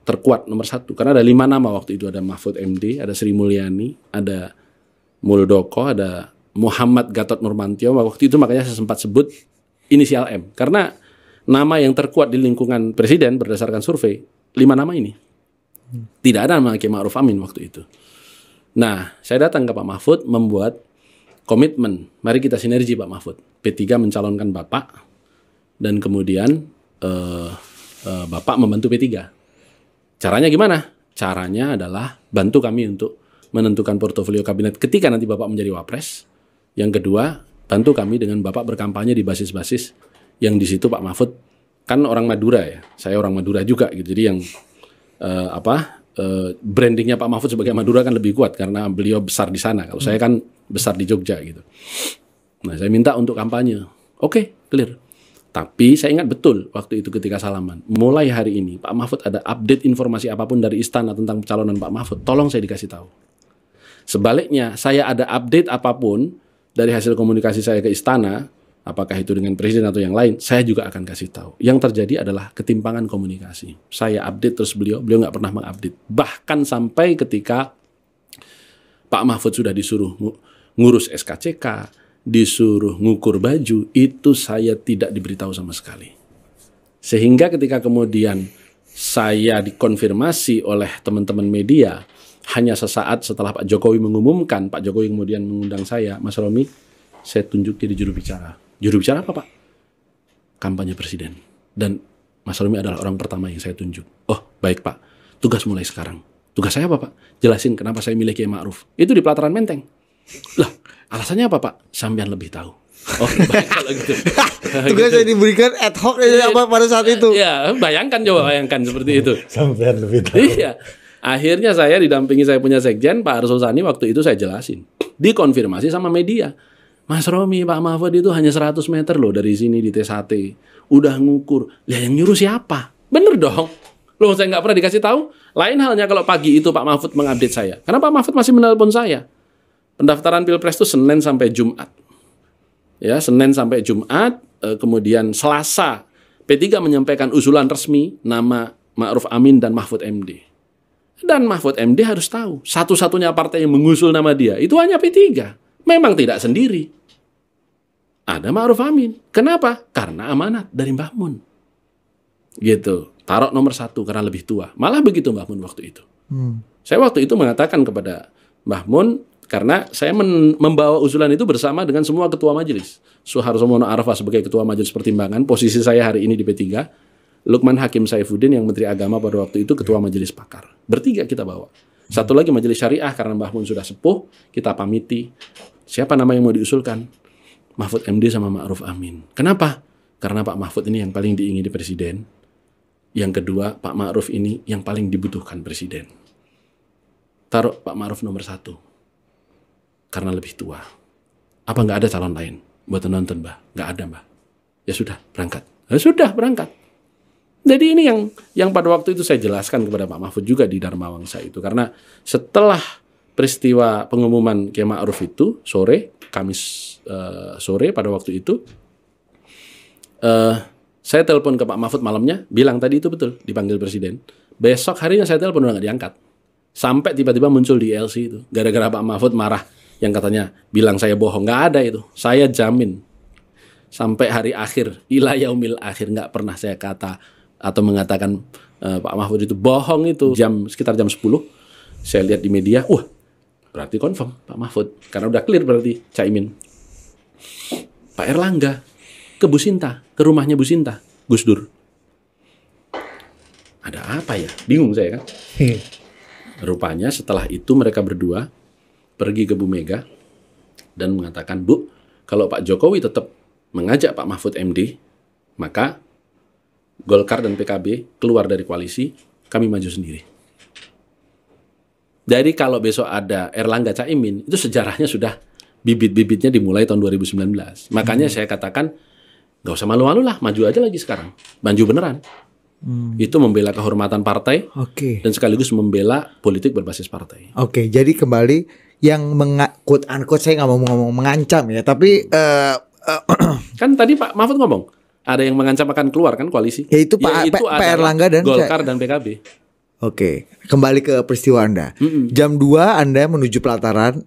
terkuat nomor satu. Karena ada 5 nama waktu itu. Ada Mahfud MD, ada Sri Mulyani, ada Muldoko, ada Muhammad Gatot Nurmantio. Waktu itu makanya saya sempat sebut inisial M. Karena nama yang terkuat di lingkungan presiden berdasarkan survei, 5 nama ini. Tidak ada nama Kiai Ma'ruf Amin waktu itu. Nah, saya datang ke Pak Mahfud membuat komitmen. Mari kita sinergi Pak Mahfud. P3 mencalonkan Bapak dan kemudian Bapak membantu P3. Caranya gimana? Caranya adalah bantu kami untuk menentukan portofolio kabinet ketika nanti Bapak menjadi Wapres. Yang kedua, bantu kami dengan Bapak berkampanye di basis-basis yang di situ Pak Mahfud kan orang Madura ya. Saya orang Madura juga gitu. Jadi yang brandingnya Pak Mahfud sebagai Madura kan lebih kuat karena beliau besar di sana. Kalau saya kan besar di Jogja gitu. Nah, saya minta untuk kampanye. Oke, clear. Tapi saya ingat betul waktu itu ketika salaman. Mulai hari ini Pak Mahfud ada update informasi apapun dari istana tentang pencalonan Pak Mahfud, tolong saya dikasih tahu. Sebaliknya, saya ada update apapun dari hasil komunikasi saya ke istana, apakah itu dengan presiden atau yang lain, saya juga akan kasih tahu. Yang terjadi adalah ketimpangan komunikasi. Saya update terus beliau nggak pernah mengupdate. Bahkan sampai ketika Pak Mahfud sudah disuruh ngurus SKCK, disuruh ngukur baju, itu saya tidak diberitahu sama sekali. Sehingga ketika kemudian saya dikonfirmasi oleh teman-teman media, hanya sesaat setelah Pak Jokowi mengumumkan, Pak Jokowi kemudian mengundang saya, Mas Romi, saya tunjuk jadi juru bicara. Juru bicara apa Pak? Kampanye presiden. Dan Mas Romi adalah orang pertama yang saya tunjuk. Oh baik Pak, tugas mulai sekarang. Tugas saya apa Pak? Jelasin kenapa saya milih Kiai Ma'ruf. Itu di pelataran Menteng. Lah, alasannya apa Pak? Sampean lebih tahu. Oh, baik kalau gitu. Tugas saya diberikan ad hoc apa pada saat itu. Ya, bayangkan seperti itu. Sampean lebih tahu. Iya. Akhirnya saya didampingi saya punya sekjen Pak Arsul Sani, waktu itu saya jelasin. Dikonfirmasi sama media. Mas Romi, Pak Mahfud itu hanya 100 meter loh dari sini di T1. Udah ngukur. Lah yang nyuruh siapa? Bener dong. Loh saya nggak pernah dikasih tahu. Lain halnya kalau pagi itu Pak Mahfud mengupdate saya. Karena Pak Mahfud masih menelpon saya. Pendaftaran Pilpres itu Senin sampai Jumat. Ya, Senin sampai Jumat, kemudian Selasa P3 menyampaikan usulan resmi nama Ma'ruf Amin dan Mahfud MD. Dan Mahfud MD harus tahu, satu-satunya partai yang mengusul nama dia itu hanya P3. Memang tidak sendiri. Ada Ma'ruf Amin. Kenapa? Karena amanat dari Mbah Mun. Gitu. Taruh nomor 1 karena lebih tua. Malah begitu Mbah Mun waktu itu. Saya waktu itu mengatakan kepada Mbah Mun, karena saya membawa usulan itu bersama dengan semua ketua majelis. Suharto Mono Arfa sebagai ketua majelis pertimbangan, posisi saya hari ini di P3. Lukman Hakim Saifuddin yang Menteri Agama pada waktu itu ketua majelis pakar. Bertiga kita bawa. Satu lagi majelis syariah karena Mbah Mun sudah sepuh, kita pamiti. Siapa nama yang mau diusulkan? Mahfud MD sama Ma'ruf Amin. Kenapa? Karena Pak Mahfud ini yang paling diingini presiden. Yang kedua, Pak Ma'ruf ini yang paling dibutuhkan presiden. Taruh Pak Ma'ruf nomor 1. Karena lebih tua. Apa nggak ada calon lain buat nonton Mbah? Nggak ada Mbah. Ya sudah berangkat. Ya sudah berangkat. Jadi ini yang pada waktu itu saya jelaskan kepada Pak Mahfud juga di Dharma Wangsa itu. Karena setelah peristiwa pengumuman Kiai Ma'ruf itu sore, Kamis sore pada waktu itu, saya telepon ke Pak Mahfud malamnya, bilang tadi itu betul dipanggil presiden. Besok harinya saya telepon udah nggak diangkat. Sampai tiba-tiba muncul di LC itu. Gara-gara Pak Mahfud marah. Yang katanya bilang saya bohong. Nggak ada itu. Saya jamin. Sampai hari akhir. Ila yaumil akhir. Nggak pernah saya kata atau mengatakan Pak Mahfud itu bohong itu. Sekitar jam 10. Saya lihat di media. Wah. Berarti confirm Pak Mahfud. Karena udah clear berarti Caimin. Pak Erlangga. Ke Bu Sinta. Ke rumahnya Bu Sinta. Gus Dur. Ada apa ya? Bingung saya kan. Rupanya setelah itu mereka berdua pergi ke Bu Mega dan mengatakan, Bu, kalau Pak Jokowi tetap mengajak Pak Mahfud MD, maka Golkar dan PKB keluar dari koalisi, kami maju sendiri. Jadi kalau besok ada Erlangga Caimin, itu sejarahnya sudah bibit-bibitnya dimulai tahun 2019. Makanya saya katakan, gak usah malu-malu lah, maju aja lagi sekarang. Maju beneran. Itu membela kehormatan partai dan sekaligus membela politik berbasis partai. Oke, jadi kembali yang quote unquote, saya nggak mau ngomong mengancam ya, tapi kan tadi Pak Mahfud ngomong ada yang mengancam akan keluar kan koalisi. Ya itu Pak Erlangga dan Golkar dan PKB. Oke, kembali ke peristiwa Anda. Jam 2 Anda menuju pelataran,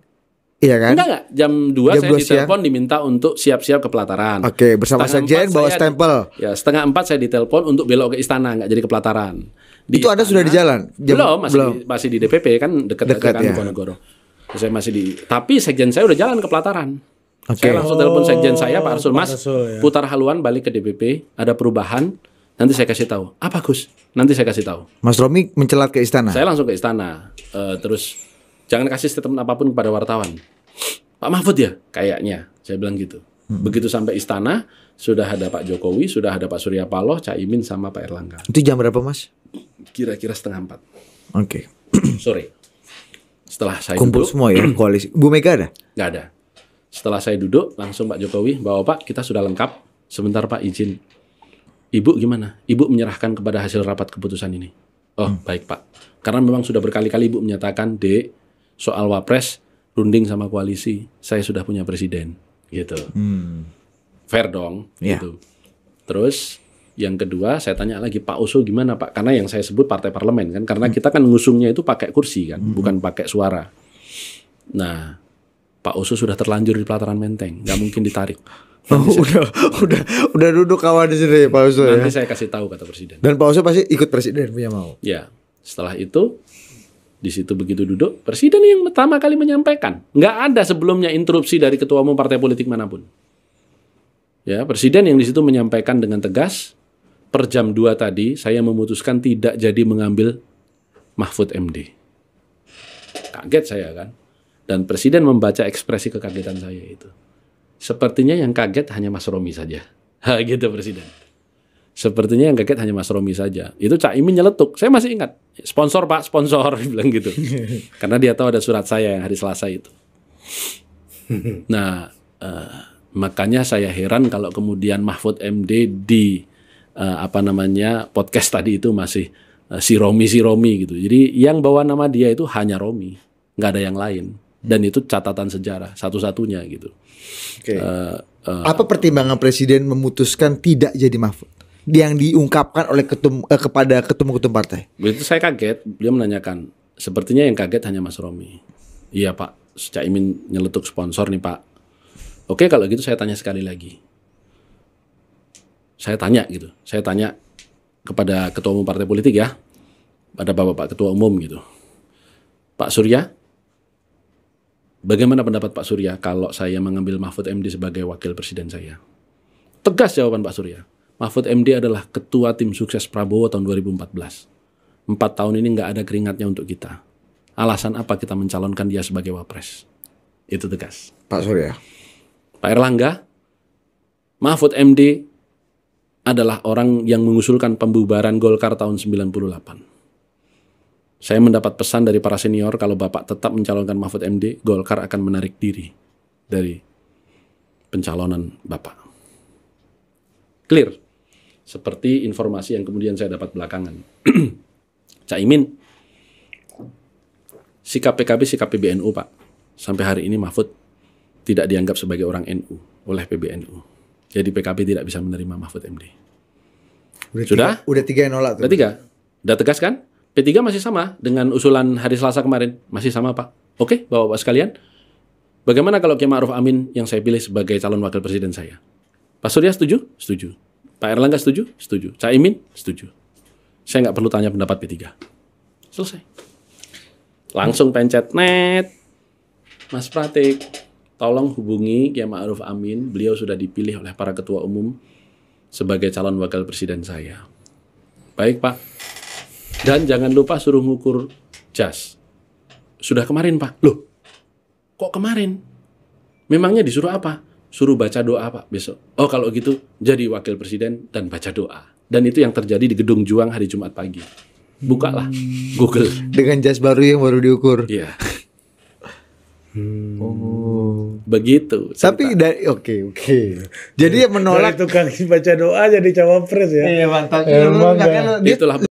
iya kan? Enggak. Jam 2 Jam saya 2 ditelepon diminta untuk siap-siap ke pelataran. Oke, bersama sekjen bawa stempel. Ya, 3:30 saya ditelepon untuk belok ke istana, nggak jadi ke pelataran. Itu Anda sudah di jalan? Masih di DPP kan dekat kan ya. Diponegoro. Saya masih tapi sekjen saya udah jalan ke pelataran. Oke. Saya langsung telepon sekjen saya Pak Arsul, Mas, ya. putar haluan balik ke DPP, ada perubahan, nanti saya kasih tahu. Apa Gus? Nanti saya kasih tahu. Mas Romi mencelat ke istana. Saya langsung ke istana. Terus jangan kasih statement apapun kepada wartawan. Pak Mahfud ya? Kayaknya. Saya bilang gitu. Begitu sampai istana, sudah ada Pak Jokowi, sudah ada Pak Surya Paloh, Caimin sama Pak Erlangga. Itu jam berapa, Mas? Kira-kira 3:30 Oke. sore. Setelah saya Kumpul duduk, semua ya koalisi. Bu Mega ada? nggak ada. Setelah saya duduk, langsung Pak Jokowi, Bapak kita sudah lengkap. Sebentar Pak izin. Ibu gimana? Ibu menyerahkan kepada hasil rapat keputusan ini. Oh baik Pak. Karena memang sudah berkali-kali Ibu menyatakan, Dek, soal wapres, runding sama koalisi, saya sudah punya presiden. Gitu. Fair dong. Iya. Gitu. Terus yang kedua saya tanya lagi, Pak Oso gimana Pak? Karena yang saya sebut partai parlemen kan, karena kita kan ngusungnya itu pakai kursi kan, bukan pakai suara. Nah, Pak Oso sudah terlanjur di pelataran Menteng, nggak mungkin ditarik. Udah duduk kawan di sini Pak Oso ya. Nanti saya kasih tahu kata presiden. Dan Pak Oso pasti ikut presiden punya mau. Ya, setelah itu di situ begitu duduk, presiden yang pertama kali menyampaikan, nggak ada sebelumnya interupsi dari ketua umum partai politik manapun. Ya, presiden yang di situ menyampaikan dengan tegas. Per jam 2 tadi, saya memutuskan tidak jadi mengambil Mahfud MD. Kaget saya kan. Dan Presiden membaca ekspresi kekagetan saya itu. Sepertinya yang kaget hanya Mas Romi saja. Gitu Presiden. Sepertinya yang kaget hanya Mas Romi saja. Itu Caimin nyeletuk. Saya masih ingat. Sponsor Pak, sponsor. Bilang gitu. Karena dia tahu ada surat saya yang hari Selasa itu. Nah, makanya saya heran kalau kemudian Mahfud MD di podcast tadi itu masih si Romi gitu. Jadi yang bawa nama dia itu hanya Romi, nggak ada yang lain. Dan itu catatan sejarah satu-satunya gitu. Oke. Apa pertimbangan presiden memutuskan tidak jadi Mahfud? Yang diungkapkan oleh kepada ketum-ketum partai. Begitu saya kaget, beliau menanyakan, sepertinya yang kaget hanya Mas Romi. Iya Pak, Caimin nyeletuk sponsor nih Pak. Oke kalau gitu saya tanya sekali lagi. Saya tanya kepada ketua umum partai politik ya, pada Bapak ketua umum gitu. Pak Surya, bagaimana pendapat Pak Surya kalau saya mengambil Mahfud MD sebagai wakil presiden saya? Tegas jawaban Pak Surya. Mahfud MD adalah ketua tim sukses Prabowo tahun 2014. 4 tahun ini nggak ada keringatnya untuk kita. Alasan apa kita mencalonkan dia sebagai wapres? Itu tegas. Pak Surya. Pak Erlangga, Mahfud MD adalah orang yang mengusulkan pembubaran Golkar tahun 98. Saya mendapat pesan dari para senior kalau Bapak tetap mencalonkan Mahfud MD, Golkar akan menarik diri dari pencalonan Bapak. Clear. Seperti informasi yang kemudian saya dapat belakangan. Caimin, sikap PKB, sikap PBNU Pak. Sampai hari ini Mahfud tidak dianggap sebagai orang NU oleh PBNU. Jadi PKB tidak bisa menerima Mahfud MD. Sudah? Udah 3 yang nolak tuh. Udah 3. Udah tegas kan? P3 masih sama dengan usulan hari Selasa kemarin. Masih sama Pak. Oke, Bapak-Bapak sekalian. Bagaimana kalau Kiai Ma'ruf Amin yang saya pilih sebagai calon wakil presiden saya? Pak Surya setuju? Setuju. Pak Erlangga setuju? Setuju. Caimin? Setuju. Saya nggak perlu tanya pendapat P3. Selesai. Langsung pencet net. Mas Pratik, tolong hubungi Kiai Ma'ruf Amin. Beliau sudah dipilih oleh para ketua umum sebagai calon wakil presiden saya. Baik Pak. Dan jangan lupa suruh ngukur jas. Sudah kemarin Pak. Loh, kok kemarin? Memangnya disuruh apa? Suruh baca doa Pak besok. Oh kalau gitu jadi wakil presiden dan baca doa. Dan itu yang terjadi di Gedung Juang hari Jumat pagi. Bukalah Google. Dengan jas baru yang baru diukur. Iya. Begitu. Tapi oke. Jadi menolak Dari tukang baca doa jadi cawapres ya. Iya mantap. Emang Itulah